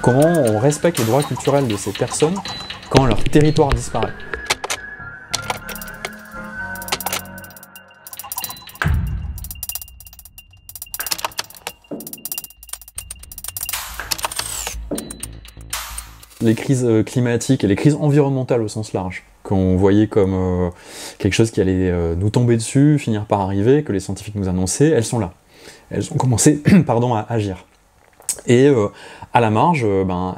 Comment on respecte les droits culturels de ces personnes quand leur territoire disparaît? Les crises climatiques et les crises environnementales au sens large, qu'on voyait comme quelque chose qui allait nous tomber dessus, finir par arriver, que les scientifiques nous annonçaient, elles sont là. Elles ont commencé pardon, à agir. Et à la marge,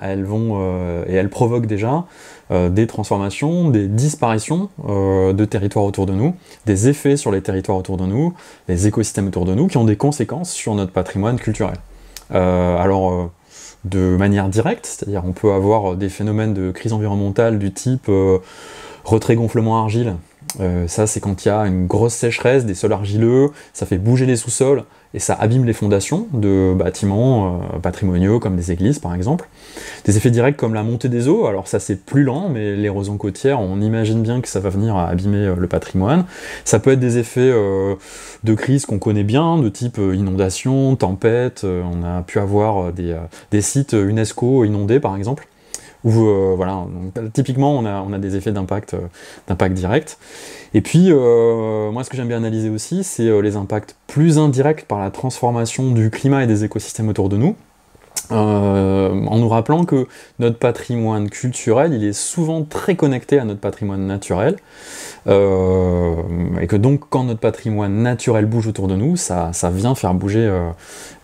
elles vont et elles provoquent déjà des transformations, des disparitions de territoires autour de nous, des effets sur les territoires autour de nous, les écosystèmes autour de nous, qui ont des conséquences sur notre patrimoine culturel. De manière directe, c'est-à-dire on peut avoir des phénomènes de crise environnementale du type retrait-gonflement argile. Ça, c'est quand il y a une grosse sécheresse, des sols argileux, ça fait bouger les sous-sols et ça abîme les fondations de bâtiments patrimoniaux comme des églises par exemple. Des effets directs comme la montée des eaux, alors ça c'est plus lent, mais l'érosion côtière, on imagine bien que ça va venir abîmer le patrimoine. Ça peut être des effets de crise qu'on connaît bien, de type inondation, tempête, on a pu avoir des sites UNESCO inondés par exemple. Où, voilà, donc, typiquement on a des effets d'impact direct. Et puis, moi ce que j'aime bien analyser aussi, c'est les impacts plus indirects par la transformation du climat et des écosystèmes autour de nous, en nous rappelant que notre patrimoine culturel, il est souvent très connecté à notre patrimoine naturel, et que donc quand notre patrimoine naturel bouge autour de nous, ça vient faire bouger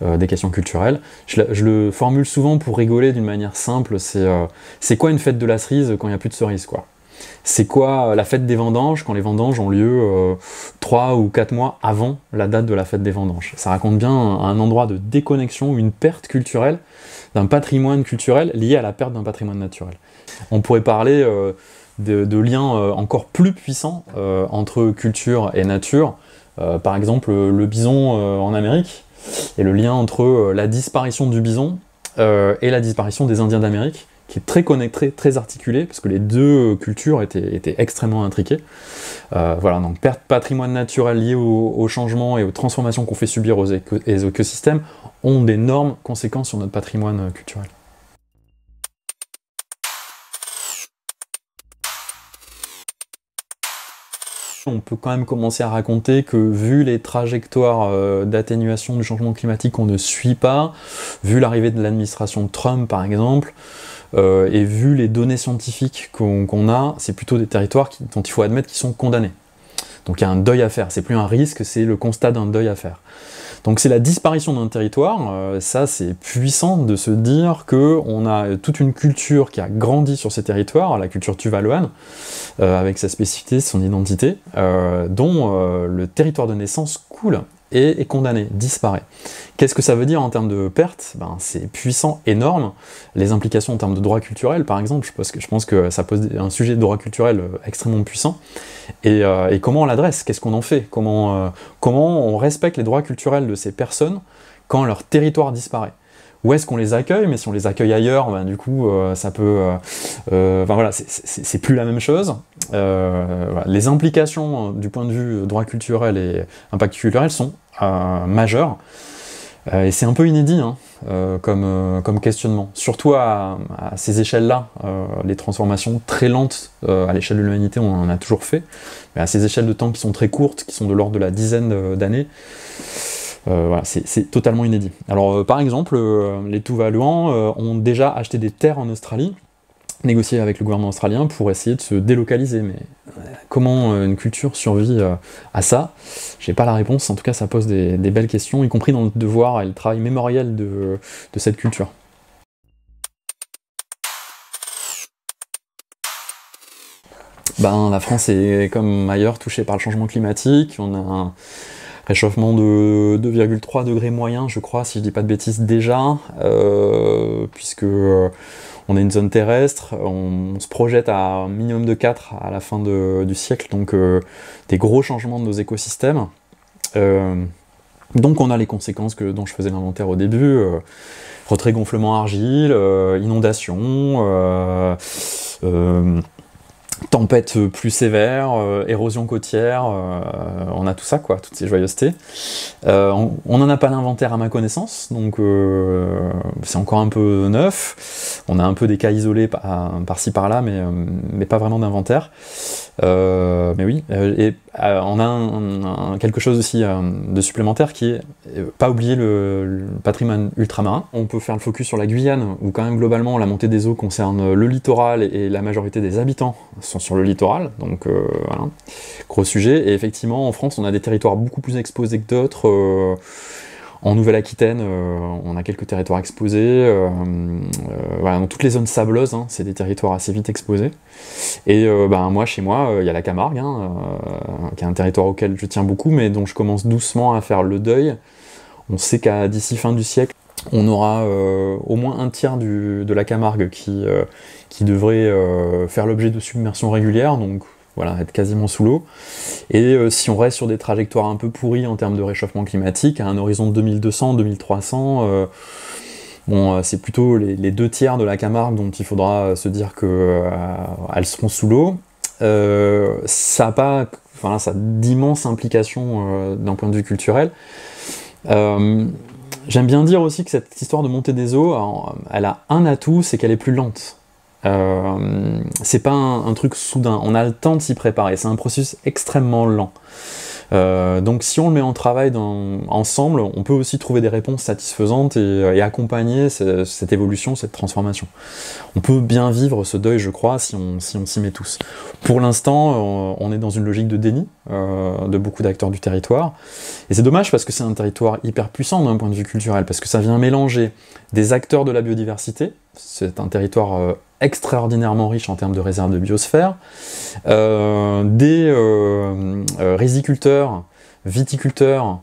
des questions culturelles. Je le formule souvent pour rigoler d'une manière simple, c'est quoi une fête de la cerise quand il n'y a plus de cerises, quoi? C'est quoi la fête des vendanges quand les vendanges ont lieu 3 ou 4 mois avant la date de la fête des vendanges? Ça raconte bien un endroit de déconnexion, une perte culturelle, d'un patrimoine culturel lié à la perte d'un patrimoine naturel. On pourrait parler de liens encore plus puissants entre culture et nature. Par exemple, le bison en Amérique, et le lien entre la disparition du bison et la disparition des Indiens d'Amérique, qui est très connecté, très articulé, parce que les deux cultures étaient extrêmement intriquées. Voilà, donc perte patrimoine naturel lié au changement et aux transformations qu'on fait subir aux écosystèmes ont d'énormes conséquences sur notre patrimoine culturel. On peut quand même commencer à raconter que, vu les trajectoires d'atténuation du changement climatique qu'on ne suit pas, vu l'arrivée de l'administration Trump par exemple, et vu les données scientifiques qu'on a, c'est plutôt des territoires dont il faut admettre qu'ils sont condamnés. Donc il y a un deuil à faire, c'est plus un risque, c'est le constat d'un deuil à faire. Donc c'est la disparition d'un territoire, ça c'est puissant de se dire qu'on a toute une culture qui a grandi sur ces territoires, la culture tuvaluane, avec sa spécificité, son identité, dont le territoire de naissance coule et est condamné, disparaît. Qu'est-ce que ça veut dire en termes de perte? C'est puissant, énorme. Les implications en termes de droit culturel, par exemple, je pense que ça pose un sujet de droit culturel extrêmement puissant. Et comment on l'adresse? Qu'est-ce qu'on en fait? Comment on respecte les droits culturels de ces personnes quand leur territoire disparaît? Où est-ce qu'on les accueille? Mais si on les accueille ailleurs, du coup, ça peut... voilà, c'est plus la même chose. Voilà. Les implications du point de vue droit culturel et impact culturel sont majeures. Et c'est un peu inédit comme questionnement. Surtout à ces échelles-là, les transformations très lentes à l'échelle de l'humanité, on en a toujours fait. Mais à ces échelles de temps qui sont très courtes, qui sont de l'ordre de la dizaine d'années, voilà, c'est totalement inédit. Alors par exemple, les Tuvaluans ont déjà acheté des terres en Australie, négocié avec le gouvernement australien pour essayer de se délocaliser. Mais comment une culture survit à ça? J'ai pas la réponse, en tout cas ça pose des belles questions, y compris dans le devoir et le travail mémoriel de cette culture. La France est, comme ailleurs, touchée par le changement climatique. On a un réchauffement de 2,3 degrés moyen, je crois, si je dis pas de bêtises déjà, puisque on est une zone terrestre, on se projette à un minimum de 4 à la fin du siècle, donc des gros changements de nos écosystèmes. Donc on a les conséquences dont je faisais l'inventaire au début, retrait-gonflement argile, inondation, tempêtes plus sévères, érosion côtière, on a tout ça, quoi, toutes ces joyeusetés. On n'en a pas l'inventaire à ma connaissance, donc c'est encore un peu neuf. On a un peu des cas isolés par-ci par-là, mais pas vraiment d'inventaire. Mais oui, on a quelque chose aussi de supplémentaire qui est pas oublier le patrimoine ultramarin. On peut faire le focus sur la Guyane, où quand même globalement la montée des eaux concerne le littoral et la majorité des habitants sont sur le littoral, donc voilà, gros sujet. Et effectivement, en France, on a des territoires beaucoup plus exposés que d'autres. En Nouvelle-Aquitaine, on a quelques territoires exposés. Voilà, dans toutes les zones sableuses, hein, c'est des territoires assez vite exposés. Et moi, chez moi, il y a la Camargue, qui est un territoire auquel je tiens beaucoup, mais dont je commence doucement à faire le deuil. On sait qu'à d'ici fin du siècle, on aura au moins un tiers de la Camargue qui devrait faire l'objet de submersion régulière, donc voilà, être quasiment sous l'eau. Et si on reste sur des trajectoires un peu pourries en termes de réchauffement climatique, à un horizon de 2200-2300, c'est plutôt les 2 tiers de la Camargue dont il faudra se dire qu'elles seront sous l'eau. Ça a d'immenses implications d'un point de vue culturel. J'aime bien dire aussi que cette histoire de montée des eaux, elle a un atout, c'est qu'elle est plus lente. C'est pas un truc soudain, on a le temps de s'y préparer, c'est un processus extrêmement lent. Donc si on le met en travail ensemble, on peut aussi trouver des réponses satisfaisantes et accompagner cette évolution, cette transformation. On peut bien vivre ce deuil, je crois, si on s'y met tous. Pour l'instant, on est dans une logique de déni de beaucoup d'acteurs du territoire. Et c'est dommage parce que c'est un territoire hyper puissant d'un point de vue culturel, parce que ça vient mélanger des acteurs de la biodiversité, c'est un territoire extraordinairement riche en termes de réserves de biosphère, des riziculteurs, viticulteurs,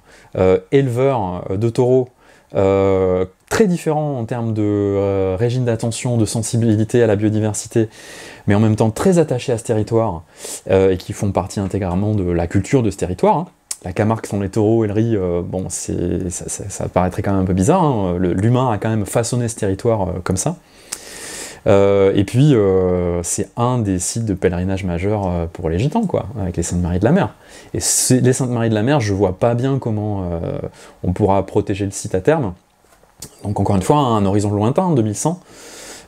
éleveurs de taureaux, très différents en termes de régime d'attention, de sensibilité à la biodiversité, mais en même temps très attachés à ce territoire, et qui font partie intégralement de la culture de ce territoire, hein. La Camargue sans les taureaux et le riz, ça paraîtrait quand même un peu bizarre, hein. L'humain a quand même façonné ce territoire comme ça. Et puis, c'est un des sites de pèlerinage majeurs pour les gitans, quoi, avec les Saintes Maries de la Mer. Et les Saintes Maries de la Mer, je vois pas bien comment on pourra protéger le site à terme. Donc encore une fois, à un horizon lointain, 2100,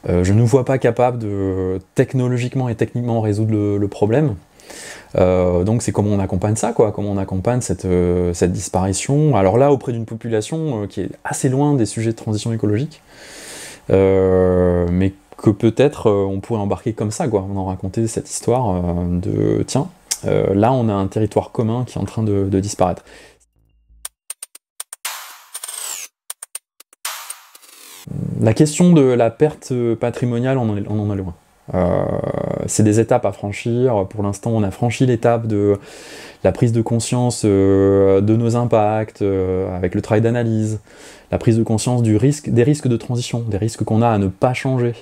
je ne nous vois pas capable de technologiquement et techniquement résoudre le problème. Donc c'est comment on accompagne ça, quoi, comment on accompagne cette disparition. Alors là, auprès d'une population qui est assez loin des sujets de transition écologique, mais que peut-être on pourrait embarquer comme ça, quoi, on en raconter cette histoire de tiens, là on a un territoire commun qui est en train de disparaître. La question de la perte patrimoniale, on en est loin. C'est des étapes à franchir. Pour l'instant, on a franchi l'étape de la prise de conscience de nos impacts, avec le travail d'analyse, la prise de conscience des risques de transition, des risques qu'on a à ne pas changer.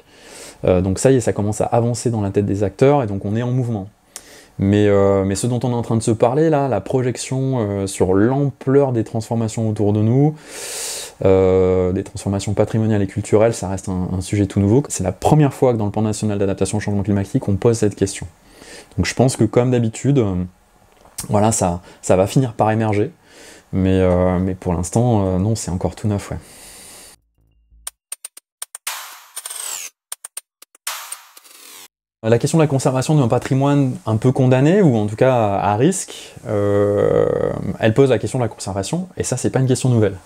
Donc ça y est, ça commence à avancer dans la tête des acteurs, et donc on est en mouvement. Mais ce dont on est en train de se parler, là, la projection sur l'ampleur des transformations autour de nous, des transformations patrimoniales et culturelles, ça reste un sujet tout nouveau. C'est la première fois que dans le plan national d'adaptation au changement climatique, on pose cette question. Donc je pense que comme d'habitude, voilà, ça va finir par émerger, mais pour l'instant, non, c'est encore tout neuf, ouais. La question de la conservation d'un patrimoine un peu condamné, ou en tout cas à risque, elle pose la question de la conservation, et ça c'est pas une question nouvelle.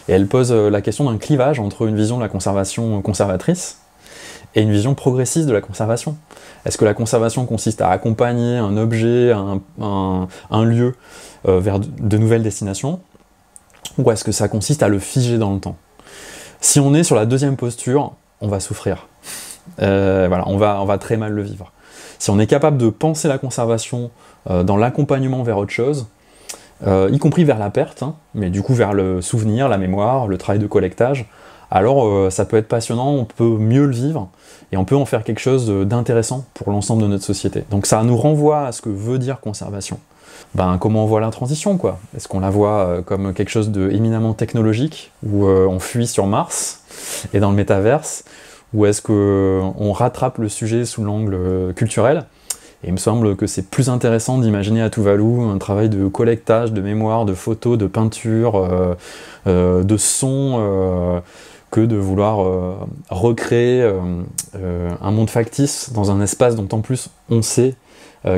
Et elle pose la question d'un clivage entre une vision de la conservation conservatrice et une vision progressiste de la conservation. Est-ce que la conservation consiste à accompagner un objet, un lieu vers de nouvelles destinations, ou est-ce que ça consiste à le figer dans le temps? Si on est sur la deuxième posture, on va souffrir. Voilà, on va très mal le vivre. Si on est capable de penser la conservation dans l'accompagnement vers autre chose, y compris vers la perte, hein, mais du coup vers le souvenir, la mémoire, le travail de collectage, alors ça peut être passionnant, on peut mieux le vivre, et on peut en faire quelque chose d'intéressant pour l'ensemble de notre société. Donc ça nous renvoie à ce que veut dire conservation. Comment on voit la transition, quoi? Est-ce qu'on la voit comme quelque chose d'éminemment technologique, où on fuit sur Mars et dans le métaverse, ou est-ce qu'on rattrape le sujet sous l'angle culturel? Et il me semble que c'est plus intéressant d'imaginer à Tuvalu un travail de collectage, de mémoire, de photos, de peinture, de son, que de vouloir recréer un monde factice dans un espace dont en plus on sait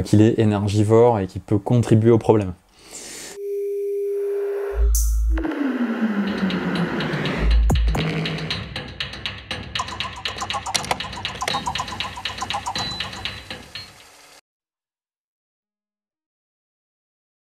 qu'il est énergivore et qui peut contribuer au problème.